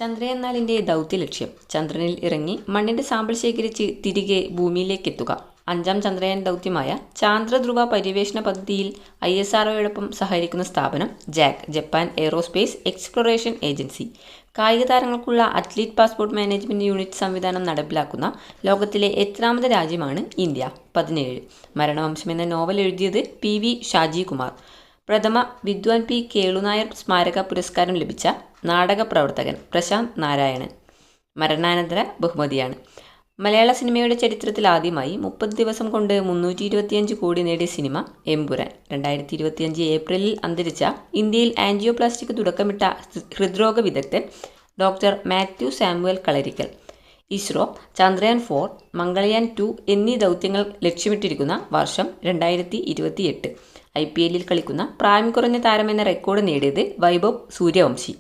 ചന്ദ്രയാൻ 4ന്റെ ദൗത്യലക്ഷ്യം ചന്ദ്രനിൽ ഇറങ്ങി മണ്ണിന്റെ സാമ്പിൾ ശേഖരിച്ച് തിരികെ ഭൂമിയിലേക്കെത്തുക. 5ാം ചന്ദ്രയാൻ ദൗത്യമായ ചാന്ദ്രധ്രുവ പര്യവേഷണ പദ്ധതിയിൽ ISROയോടൊപ്പം സഹകരിക്കുന്ന സ്ഥാപനം JAC Japan aerospace exploration agency. കായിക താരങ്ങൾക്കുള്ള അത്ലീറ്റ് പാസ്പോർട്ട് മാനേജ്മെന്റ് യൂണിറ്റ് സംവിധാനം നടപ്പിലാക്കുന്ന ലോകത്തിലെ എത്രാമത് രാജ്യമാണ് ഇന്ത്യ? 17. മരണവംശം എന്ന നോവൽ എഴുതിയത് PV ഷാജികുമാർ. പ്രഥമ വിദ്വാൻ P. കേളുനായർ സ്മാരക പുരസ്കാരം ലഭിച്ച നാടക പ്രവർത്തകൻ പ്രശാന്ത് നാരായണൻ. മരണാനന്തര ബഹുമതിയാണ്. മലയാള സിനിമയുടെ ചരിത്രത്തിൽ ആദ്യമായി 30 ദിവസം കൊണ്ട് 325 കോടി നേടിയ സിനിമ എമ്പുരാൻ. 2025 ഏപ്രിലിൽ അന്തരിച്ച ഇന്ത്യയിൽ ആൻജിയോപ്ലാസ്റ്റിക്ക് തുടക്കമിട്ട ഹൃദ്രോഗ വിദഗ്ധൻ ഡോക്ടർ മാത്യു സാമുവൽ കളരിക്കൽ. ഇസ്രോ ചന്ദ്രയാൻ 4, മംഗൾയാൻ 2 എന്നീ ദൗത്യങ്ങൾ ലക്ഷ്യമിട്ടിരിക്കുന്ന വർഷം 2028. IPL കളിക്കുന്ന പ്രായം കുറഞ്ഞ താരമെന്ന റെക്കോർഡ് നേടിയത് വൈഭവ് സൂര്യവംശി.